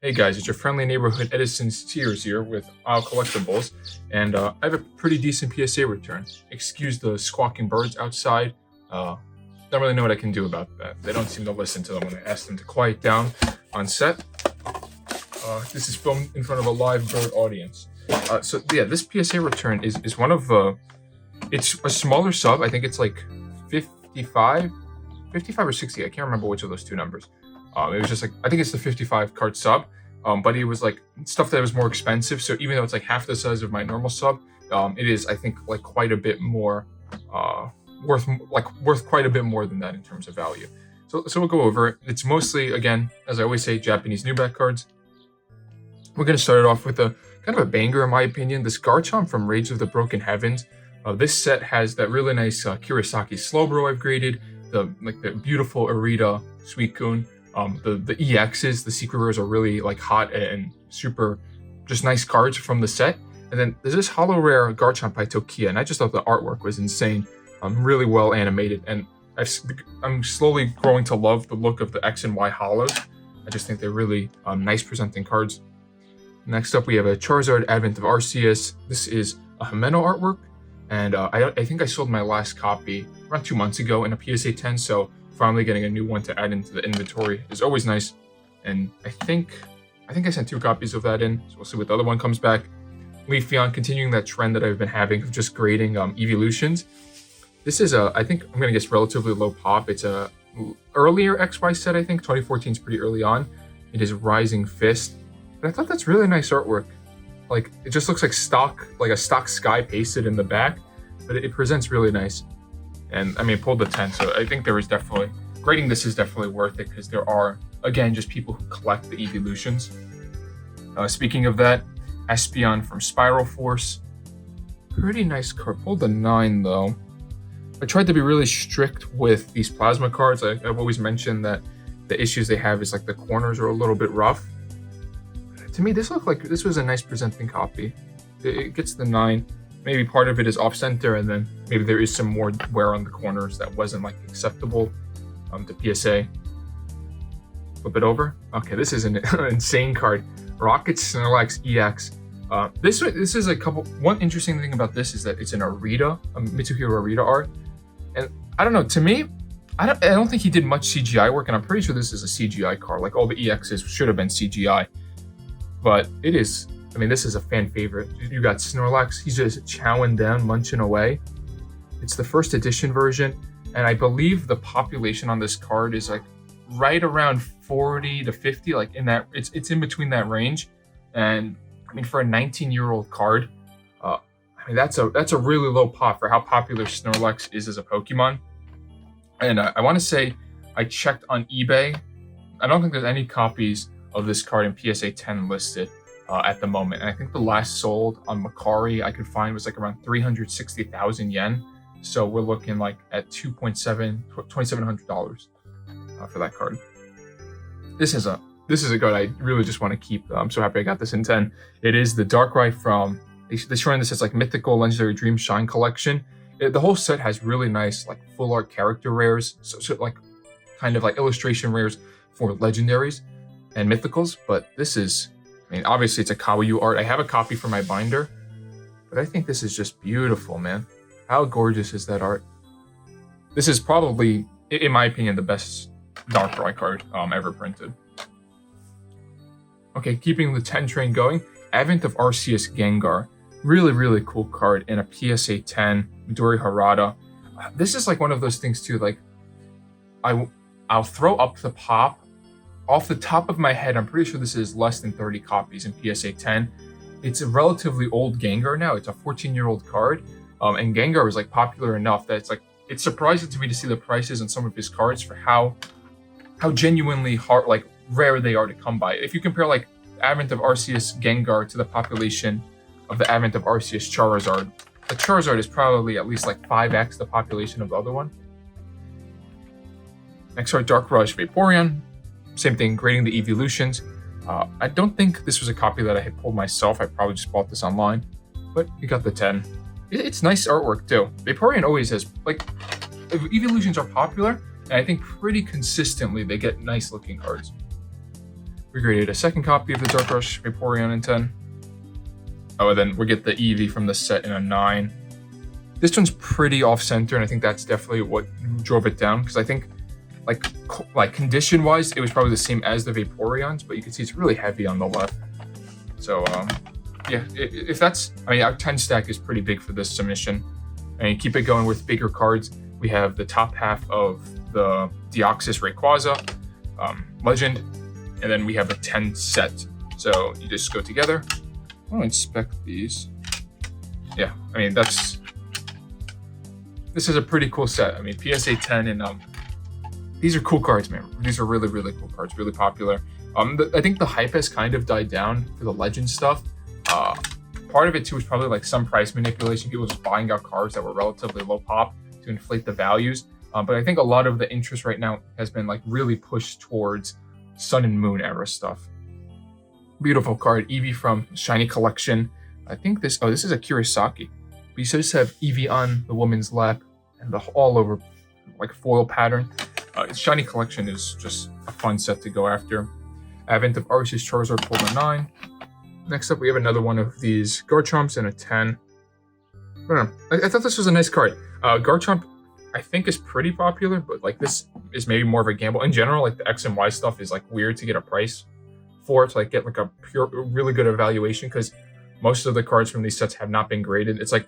Hey guys, it's your friendly neighborhood Edison Sears here with Isle Collectibles, and I have a pretty decent PSA return. Excuse the squawking birds outside. Don't really know what I can do about that. They don't seem to listen to them when I ask them to quiet down on set. This is filmed in front of a live bird audience. So yeah, this PSA return is one of it's a smaller sub. I think it's like 55, 55 or 60. I can't remember which of those two numbers. It was just like, I think it's the 55 card sub, but it was like stuff that was more expensive. So even though it's like half the size of my normal sub, it is, I think, like quite a bit more, worth quite a bit more than that in terms of value. So we'll go over it. It's mostly, again, as I always say, Japanese new back cards. We're going to start it off with a kind of a banger, in my opinion. This Garchomp from Rage of the Broken Heavens. This set has that really nice Kurosaki Slowbro I've graded, the beautiful Arita Suicune. The EXs, the secret rares are really like hot and super, just nice cards from the set. And then there's this holo rare Garchomp by Tokia, and I just thought the artwork was insane. Really well animated, and I'm slowly growing to love the look of the X and Y holos. I just think they're really nice presenting cards. Next up, we have a Charizard Advent of Arceus. This is a Himeno artwork, and I think I sold my last copy around 2 months ago in a PSA 10, so finally getting a new one to add into the inventory is always nice. And I think I sent 2 copies of that in, so we'll see what the other one comes back. Leafeon, continuing that trend that I've been having of just grading Eeveelutions. This is I think I'm gonna guess relatively low pop. It's a earlier XY set, I think. 2014 is pretty early on. It is Rising Fist. But I thought that's really nice artwork. Like, it just looks like a stock sky pasted in the back, but it presents really nice. And I mean, it pulled the 10, so I think there is definitely, grading this is definitely worth it, because there are, again, just people who collect the Eeveelutions. Speaking of that, Espeon from Spiral Force. Pretty nice card. Pulled the 9, though. I tried to be really strict with these plasma cards. I've always mentioned that the issues they have is like the corners are a little bit rough. To me, this looked like this was a nice presenting copy. It gets the 9. Maybe part of it is off center, and then maybe there is some more wear on the corners that wasn't like acceptable to PSA. Flip it over. Okay, this is an insane card. Rocket Snorlax EX. This is a couple. One interesting thing about this is that it's an Arita, a Mitsuhiro Arita art, and I don't know. To me, I don't think he did much CGI work, and I'm pretty sure this is a CGI card. Like all the EXs should have been CGI, but it is. I mean, this is a fan favorite. You got Snorlax. He's just chowing down, munching away. It's the first edition version, and I believe the population on this card is like right around 40 to 50, like in that. It's in between that range, and I mean, for a 19-year-old card, I mean that's a really low pop for how popular Snorlax is as a Pokemon. And I want to say I checked on eBay. I don't think there's any copies of this card in PSA 10 listed. At the moment, and I think the last sold on Macari I could find was like around 360,000 yen. So we're looking like at $2,700 for that card. This is a card I really just want to keep. I'm so happy I got this in 10. It is the Darkrai from they show this as like Mythical Legendary Dream Shine collection. The whole set has really nice like full art character rares, so like kind of like illustration rares for legendaries and mythicals. But this is, I mean, obviously it's a Kawaii art. I have a copy for my binder, but I think this is just beautiful, man. How gorgeous is that art? This is probably, in my opinion, the best Darkrai card ever printed. Okay, keeping the 10 train going, Advent of Arceus Gengar. Really, really cool card in a PSA 10, Midori Harada. This is like one of those things too, like, I'll throw up the pop. Off the top of my head, I'm pretty sure this is less than 30 copies in PSA 10. It's a relatively old Gengar now. It's a 14-year-old card. And Gengar was like popular enough that it's surprising to me to see the prices on some of his cards for how genuinely hard, like rare they are to come by. If you compare like Advent of Arceus Gengar to the population of the Advent of Arceus Charizard, the Charizard is probably at least like 5x the population of the other one. Next are Dark Rush Vaporeon. Same thing, grading the Eeveelutions. I don't think this was a copy that I had pulled myself. I probably just bought this online, but you got the 10. It's nice artwork too. Vaporeon always has, like, Eeveelutions are popular, and I think pretty consistently they get nice looking cards. We graded a second copy of the Dark Rush Vaporeon in 10. Oh, and then we get the Eevee from the set in a 9. This one's pretty off-center, and I think that's definitely what drove it down, because I think, like condition-wise, it was probably the same as the Vaporeons, but you can see it's really heavy on the left. So, yeah, if that's... I mean, our 10 stack is pretty big for this submission. And you keep it going with bigger cards. We have the top half of the Deoxys Rayquaza Legend, and then we have a 10 set. So you just go together. I want to inspect these. Yeah, I mean, this is a pretty cool set. I mean, PSA 10, and these are cool cards, man. These are really, really cool cards, really popular. I think the hype has kind of died down for the Legend stuff. Part of it too is probably like some price manipulation. People just buying out cards that were relatively low pop to inflate the values. But I think a lot of the interest right now has been like really pushed towards Sun and Moon era stuff. Beautiful card, Eevee from Shiny Collection. I think this is a Kurosaki. But you just have Eevee on the woman's lap and the all over like foil pattern. Shiny Collection is just a fun set to go after. Advent of Arceus Charizard pulled a 9. Next up, we have another one of these Garchomps and a 10. I don't know. I thought this was a nice card. Garchomp, I think, is pretty popular, but like this is maybe more of a gamble. In general, like the X and Y stuff is like weird to get a price for, to like get like a really good evaluation, because most of the cards from these sets have not been graded. It's like,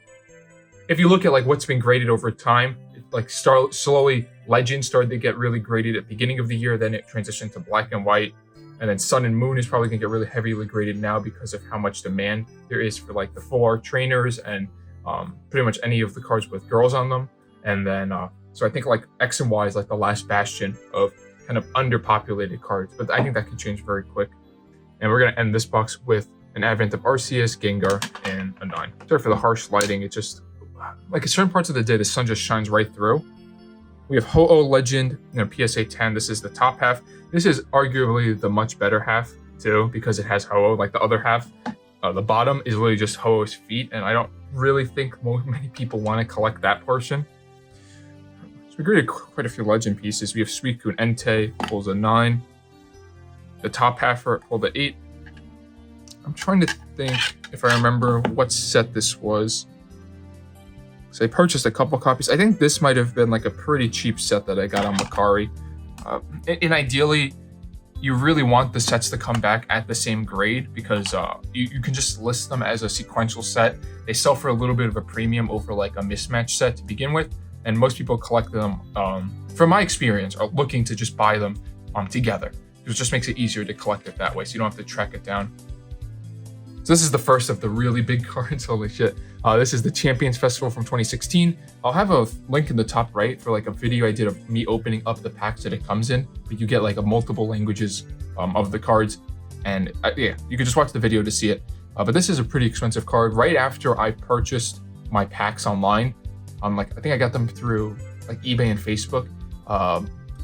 if you look at like what's been graded over time, like slowly Legends started to get really graded at the beginning of the year, then it transitioned to Black and White. And then Sun and Moon is probably going to get really heavily graded now because of how much demand there is for like the full art trainers and pretty much any of the cards with girls on them. And then, so I think like X and Y is like the last bastion of kind of underpopulated cards. But I think that could change very quick. And we're going to end this box with an Advent of Arceus, Gengar, and a 9. Sorry for the harsh lighting. It just, like at certain parts of the day, the sun just shines right through. We have Ho-Oh Legend, PSA 10. This is the top half. This is arguably the much better half, too, because it has Ho-Oh. Like the other half, the bottom is literally just Ho-Oh's feet, and I don't really think many people want to collect that portion. So we graded quite a few Legend pieces. We have Suicune Entei, pulls a 9. The top half pulled an 8. I'm trying to think if I remember what set this was. So I purchased a couple copies. I think this might have been like a pretty cheap set that I got on Macari. And ideally, you really want the sets to come back at the same grade, because you can just list them as a sequential set. They sell for a little bit of a premium over like a mismatch set to begin with. And most people collect them, from my experience, are looking to just buy them together. It just makes it easier to collect it that way, so you don't have to track it down. So this is the first of the really big cards. Holy shit. This is the Champions Festival from 2016. I'll have a link in the top right for like a video I did of me opening up the packs that it comes in. But you get like a multiple languages of the cards. And yeah, you can just watch the video to see it. But this is a pretty expensive card. Right after I purchased my packs online, I think I got them through like eBay and Facebook.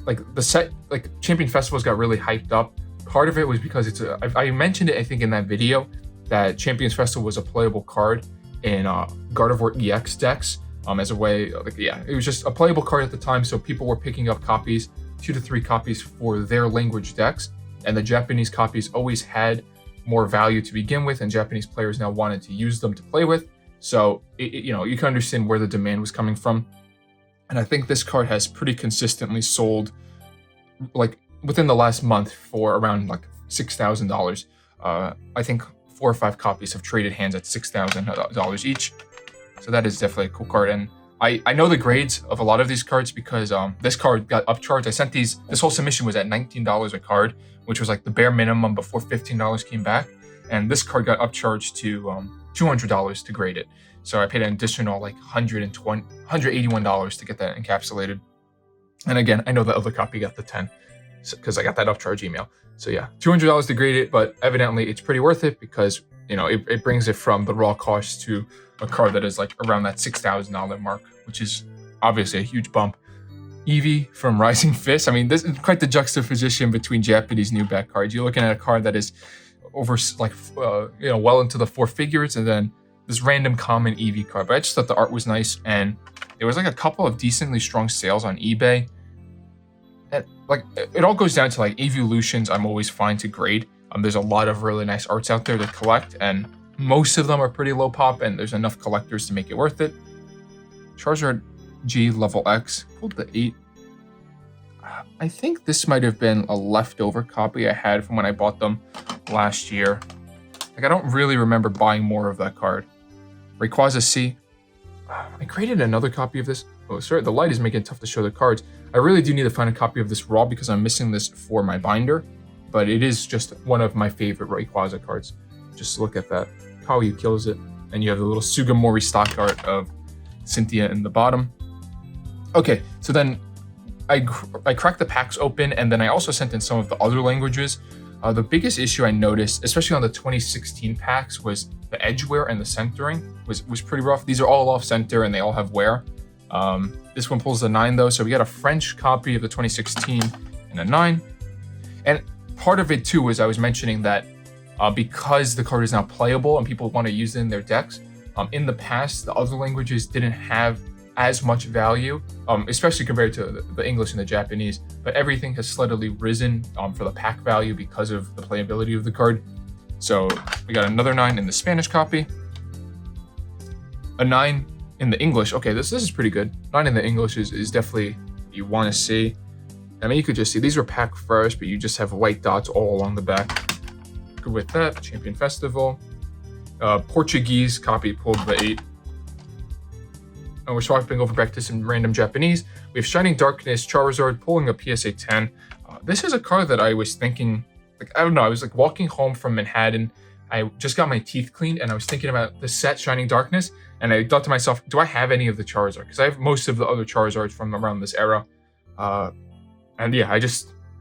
Like the set, like Champion Festivals got really hyped up. Part of it was because I mentioned it, I think, in that video, that Champions Festival was a playable card in Gardevoir EX decks as a way, like, yeah, it was just a playable card at the time, so people were picking up copies, 2 to 3 copies for their language decks, and the Japanese copies always had more value to begin with, and Japanese players now wanted to use them to play with, so, you know, you can understand where the demand was coming from. And I think this card has pretty consistently sold, like, within the last month for around, like, $6,000. I think 4 or 5 copies have traded hands at $6,000 each. So that is definitely a cool card. And I know the grades of a lot of these cards because this card got upcharged. I sent this whole submission was at $19 a card, which was like the bare minimum before $15 came back. And this card got upcharged to $200 to grade it. So I paid an additional like $181 to get that encapsulated. And again, I know the other copy got the 10 because I got that upcharge email. So yeah, $200 to grade it, but evidently it's pretty worth it because, you know, it brings it from the raw cost to a card that is like around that $6,000 mark, which is obviously a huge bump. Eevee from Rising Fist. I mean, this is quite the juxtaposition between Japanese new back cards. You're looking at a card that is over like, well into the 4 figures, and then this random common Eevee card. But I just thought the art was nice, and there was like a couple of decently strong sales on eBay. And like, it all goes down to like Eeveelutions I'm always fine to grade. There's a lot of really nice arts out there to collect, and most of them are pretty low pop, and there's enough collectors to make it worth it. Charizard G level X, pulled the 8. I think this might have been a leftover copy I had from when I bought them last year. Like, I don't really remember buying more of that card. Rayquaza C. I created another copy of this. Oh, sorry, the light is making it tough to show the cards. I really do need to find a copy of this raw because I'm missing this for my binder. But it is just one of my favorite Rayquaza cards. Just look at that. Kawaii kills it. And you have the little Sugimori stock art of Cynthia in the bottom. Okay, so then I cracked the packs open, and then I also sent in some of the other languages. The biggest issue I noticed, especially on the 2016 packs, was the edge wear and the centering was pretty rough. These are all off center and they all have wear. This one pulls the 9 though, so we got a French copy of the 2016 and a 9. And part of it too was I was mentioning that because the card is now playable and people want to use it in their decks, in the past the other languages didn't have as much value, especially compared to the English and the Japanese, but everything has steadily risen for the pack value because of the playability of the card. So we got another 9 in the Spanish copy, a 9 in the English. Okay, this is pretty good. 9 in the English is definitely what you want to see. I mean, you could just see these were pack first, but you just have white dots all along the back. Good with that. Champion Festival. Portuguese copy pulled the 8. And we're swapping over back to some random Japanese. We have Shining Darkness, Charizard, pulling a PSA 10. This is a card that I was thinking, like, I don't know, I was like walking home from Manhattan. I just got my teeth cleaned and I was thinking about the set Shining Darkness. And I thought to myself, do I have any of the Charizard? Because I have most of the other Charizards from around this era. And yeah,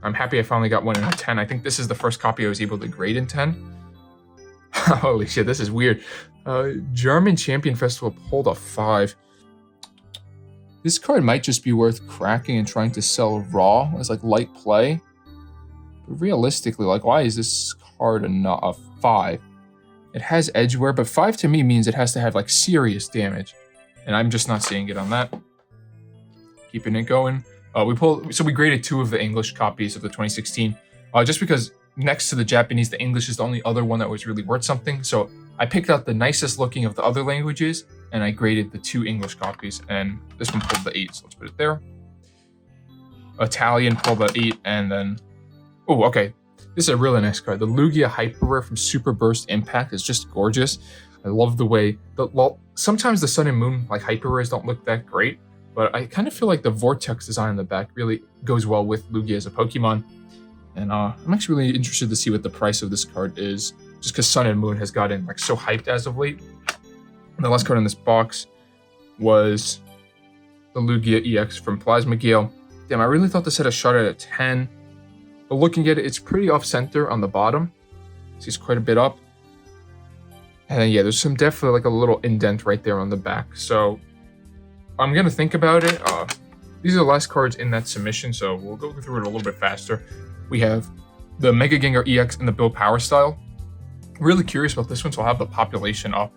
I'm happy I finally got one in a 10. I think this is the first copy I was able to grade in 10. Holy shit, this is weird. German Champion Festival pulled a 5. This card might just be worth cracking and trying to sell raw as like light play. But realistically, like, why is this card a 5? It has edge wear, but 5 to me means it has to have like serious damage. And I'm just not seeing it on that. Keeping it going. We graded 2 of the English copies of the 2016. Just because next to the Japanese, the English is the only other one that was really worth something. So I picked out the nicest looking of the other languages, and I graded the 2 English copies, and this one pulled the 8, so let's put it there. Italian pulled the 8, and then... Oh, okay. This is a really nice card. The Lugia Hyper Rare from Super Burst Impact is just gorgeous. I love the way... Well, sometimes the Sun and Moon like Hyper Rares don't look that great, but I kind of feel like the Vortex design in the back really goes well with Lugia as a Pokemon. And I'm actually really interested to see what the price of this card is, just because Sun and Moon has gotten like so hyped as of late. And the last card in this box was the Lugia EX from Plasma Gale. Damn, I really thought this had a shot at a 10. But looking at it, it's pretty off-center on the bottom. Sees quite a bit up. And then, yeah, there's some definitely like a little indent right there on the back. So I'm going to think about it. These are the last cards in that submission, so we'll go through it a little bit faster. We have the Mega Gengar EX in the Build Power style. Really curious about this one, so I'll have the population up.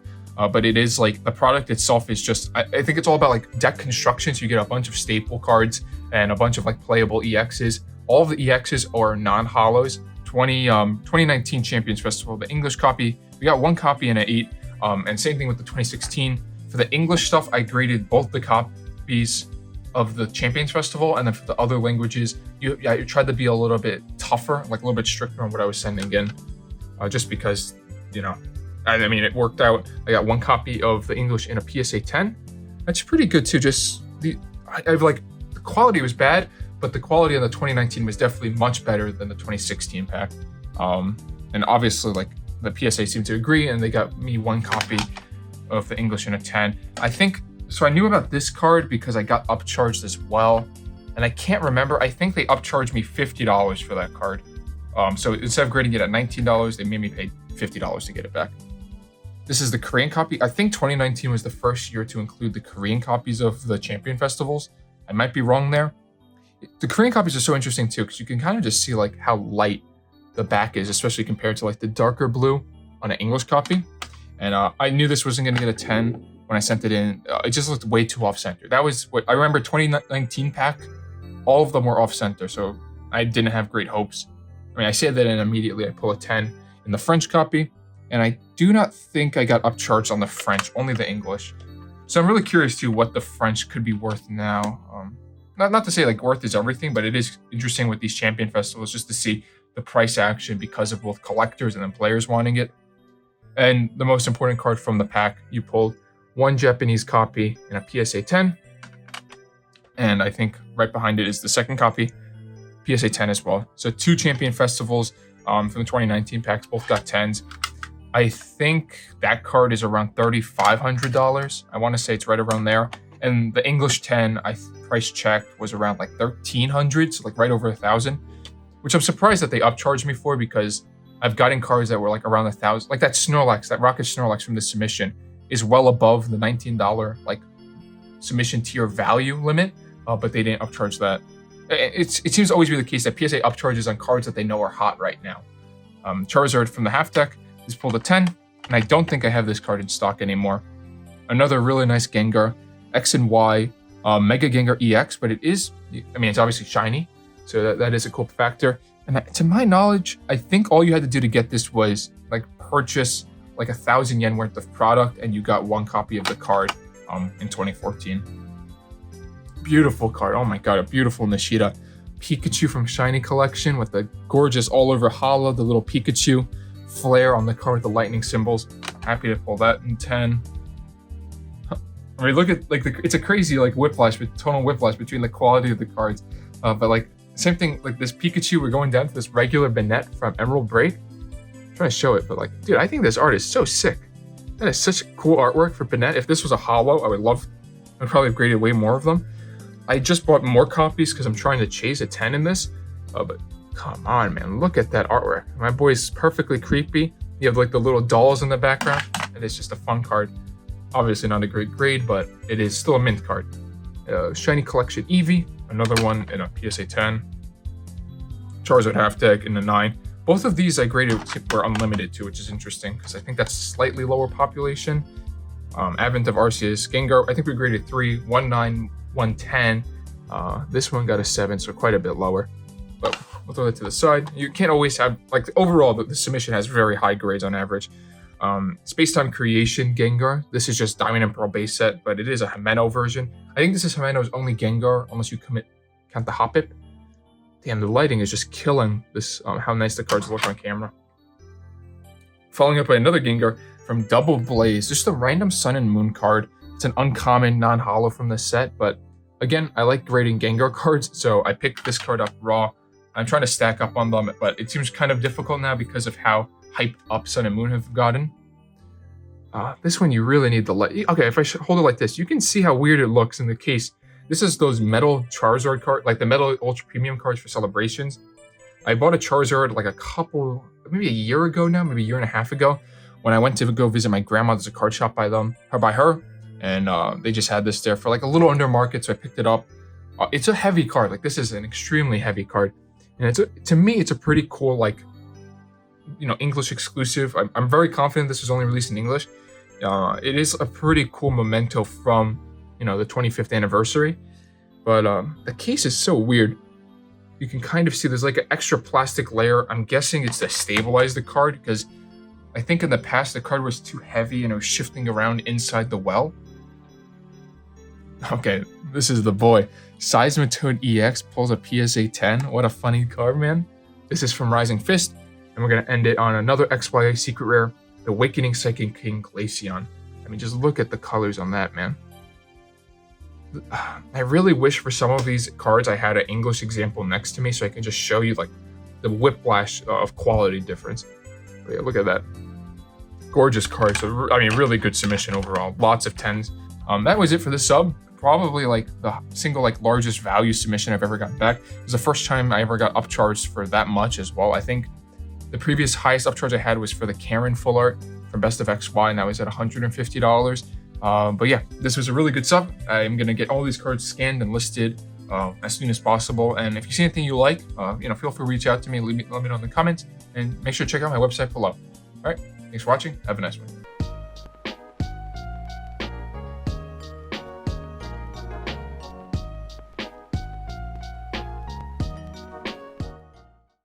But it is like the product itself is just, I think it's all about like deck construction. So you get a bunch of staple cards and a bunch of like playable EXs. All of the EXs are non-hollows. 2019 Champions Festival, the English copy, we got 1 copy and an 8. And same thing with the 2016. For the English stuff, I graded both the copies of the Champions Festival, and then for the other languages, I tried to be a little bit tougher, like a little bit stricter on what I was sending in, just because, you know, I mean, it worked out. I got 1 copy of the English in a PSA 10. That's pretty good too. Just I've like, the quality was bad, but the quality of the 2019 was definitely much better than the 2016 pack. And obviously, like, the PSA seemed to agree, and they got me 1 copy of the English in a 10. I think, so I knew about this card because I got upcharged as well. And I can't remember, I think they upcharged me $50 for that card. So instead of grading it at $19, they made me pay $50 to get it back. This is the Korean copy. I think 2019 was the first year to include the Korean copies of the Champion Festivals. I might be wrong there. The Korean copies are so interesting too, because you can kind of just see like how light the back is, especially compared to like the darker blue on an English copy. And I knew this wasn't going to get a 10 when I sent it in. It just looked way too off-center. That was what I remember. 2019 pack, all of them were off-center, so I didn't have great hopes. I mean, I say that and immediately I pull a 10 in the French copy, and I do not think I got upcharged on the French, only the English. So I'm really curious to what the French could be worth now. Not to say like worth is everything, but it is interesting with these champion festivals just to see the price action because of both collectors and then players wanting it. And the most important card from the pack, you pulled one Japanese copy and a PSA 10. And I think right behind it is the second copy, PSA 10 as well. So 2 champion festivals from the 2019 packs, both got 10s. I think that card is around $3,500. I want to say it's right around there. And the English 10, I price checked, was around like $1,300, so like right over $1,000, which I'm surprised that they upcharged me for because I've gotten cards that were like around $1,000. Like that Snorlax, that Rocket Snorlax from the submission is well above the $19 like submission tier value limit, but they didn't upcharge that. It seems to always be the case that PSA upcharges on cards that they know are hot right now. Charizard from the half deck is pulled a 10, and I don't think I have this card in stock anymore. Another really nice Gengar, X and Y, Mega Gengar EX, but it is, I mean, it's obviously shiny, so that is a cool factor. And to my knowledge, I think all you had to do to get this was like purchase like 1,000 yen worth of product, and you got 1 copy of the card in 2014. Beautiful card. Oh my god, a beautiful Nishida. Pikachu from Shiny Collection with the gorgeous all over hollow, the little Pikachu flare on the card with the lightning symbols. Happy to pull that in 10. I mean, look at like it's a crazy like tonal whiplash between the quality of the cards. But like same thing, like this Pikachu, we're going down to this regular Banette from Emerald Break. I'm trying to show it, but like, dude, I think this art is so sick. That is such cool artwork for Banette. If this was a holo, I'd probably have graded way more of them. I just bought more copies because I'm trying to chase a 10 in this. But come on, man, look at that artwork. My boy's perfectly creepy. You have like the little dolls in the background, and it's just a fun card. Obviously not a great grade, but it is still a mint card. Shiny Collection Eevee, another one in a PSA 10. Charizard half deck in the 9. Both of these I graded were unlimited too, which is interesting because I think that's slightly lower population. Advent of Arceus, Gengar, I think we graded 3, 1, 9, 1, 10. This one got a 7, so quite a bit lower. But we'll throw that to the side. You can't always have, like, overall, the submission has very high grades on average. Space-Time Creation Gengar. This is just Diamond and Pearl base set, but it is a Himeno version. I think this is Himeno's only Gengar, unless you count the Hoppip. Damn, the lighting is just killing this, how nice the cards look on camera. Following up by another Gengar from Double Blaze, just a random Sun and Moon card. It's an uncommon, non-holo from the set, but again, I like grading Gengar cards, so I picked this card up raw. I'm trying to stack up on them, but it seems kind of difficult now because of how hyped up Sun and Moon have gotten. This one you really need the light. Okay, if I hold it like this, you can see how weird it looks in the case. This is those metal Charizard cards, like the metal ultra premium cards for celebrations. I bought a Charizard like maybe a year ago now, maybe a year and a half ago, when I went to go visit my grandma. There's a card shop by her, and they just had this there for like a little under market, so I picked it up. It's a heavy card. Like, this is an extremely heavy card, and to me, it's a pretty cool, like, English exclusive. I'm very confident this was only released in English. It is a pretty cool memento from, the 25th anniversary. But the case is so weird. You can kind of see there's like an extra plastic layer. I'm guessing it's to stabilize the card, because I think in the past the card was too heavy and it was shifting around inside the well. Okay, this is the boy. Seismitoad EX pulls a PSA 10. What a funny card, man. This is from Rising Fist. And we're going to end it on another XY secret rare, the Awakening Psychic King Glaceon. I mean, just look at the colors on that, man. I really wish for some of these cards I had an English example next to me so I can just show you like the whiplash of quality difference. But yeah, look at that. Gorgeous card. So, I mean, really good submission overall. Lots of 10s. That was it for the sub. Probably like the single largest value submission I've ever gotten back. It was the first time I ever got upcharged for that much as well. I think the previous highest upcharge I had was for the Karen full art from Best of XY, and that was at $150. But yeah, this was a really good sub. I'm gonna get all these cards scanned and listed as soon as possible. And if you see anything you like, feel free to reach out to me, let me know in the comments, and make sure to check out my website below. All right, thanks for watching. Have a nice one.